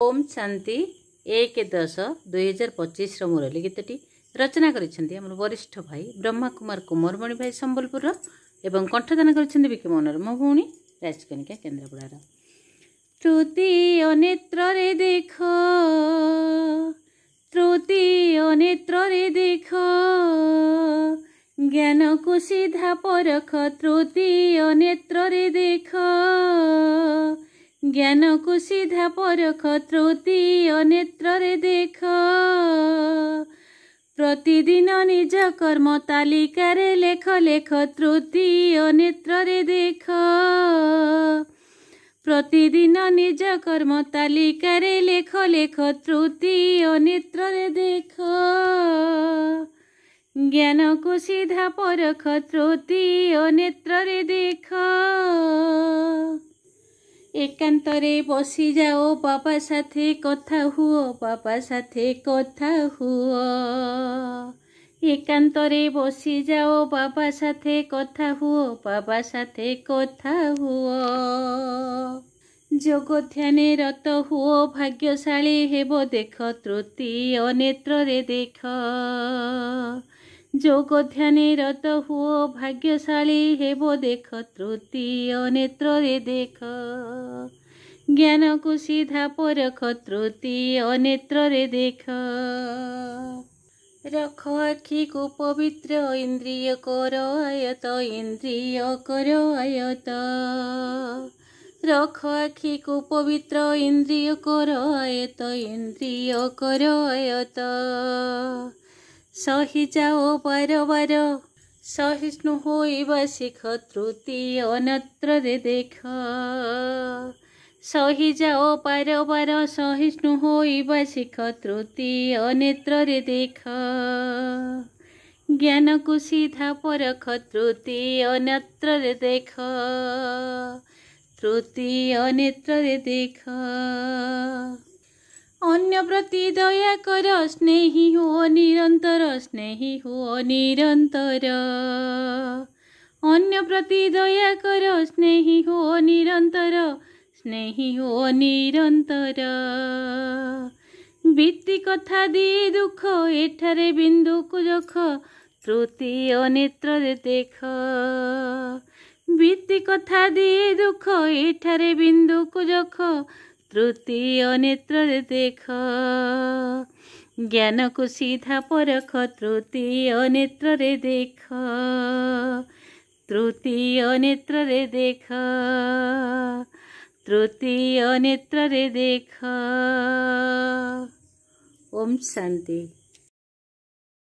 ओम शांति 1-10-2025 मुरली गीतटी रचना कर वरिष्ठ भाई ब्रह्मा कुमार कुमारमणि भाई संबलपुर एवं कंठदान कर विकी मनोर मो भौणी राजकनिका केन्द्रापड़ार। त्रुति अनेत्र रे देख त्रुति अनेत्र रे देख ज्ञान को सीधा परख त्रुति अनेत्र रे देख ज्ञान को सीधा परख त्रुति अनेत्र रे देख प्रतिदिन निज कर्म तालिका रे लेख लेख त्रुति अनेत्र रे देख प्रतिदिन निज कर्म तालिका रे लेख लेख त्रुति अनेत्र रे देख ज्ञान को सीधा परख त्रुति अनेत्र रे देख एकांतरे बसी जाओ बाबा साथे कथा हुओ बाबा साथे कथा हुओ एकांतरे बसी जाओ बाबा साथे कथा हुओ बाबा साथे कथा हुओ जोग ध्यान रत हुओ भाग्यशाली हेबो देख त्रुति अनेत्र रे देख जोग ध्यान रत हुओ भाग्यशाली हेबो देख त्रुति अनेत्र रे देख ज्ञान को सीधा परख त्रुति अनेत्र रे देख रख आखि को पवित्र इंद्रिय कर आयत इंद्रिय कर आयत रख आखि को पवित्र इंद्रिय कर आयत इंद्रिय कर आयत सही जाओ बार बार सहिष्णु होइबा शिख त्रुति अनेत्र रे देख सही जाओ बार बार सहिष्णु होइबा शिख त्रुति अनेत्र रे देख ज्ञान को सीधा परख त्रुति अनेत्र रे देख त्रुति अनेत्र रे देख अन्य प्रति दया कर स्नेही हुओ निरंतर स्नेही हुओ निरंतर अन्य प्रति दया कर स्नेही हुओ निरंतर स्नेही हुओ निरंतर बीती कथा दी दुख एठारे बिंदु को जख त्रुति अनेत्र रे देख बीती कथा दी दुख एठारे बिंदु को जख त्रुति अनेत्र रे देख ज्ञान को सीधा परख त्रुति अनेत्र रे देख त्रुति अनेत्र रे देख त्रुति अनेत्र रे देख। ओम शांति।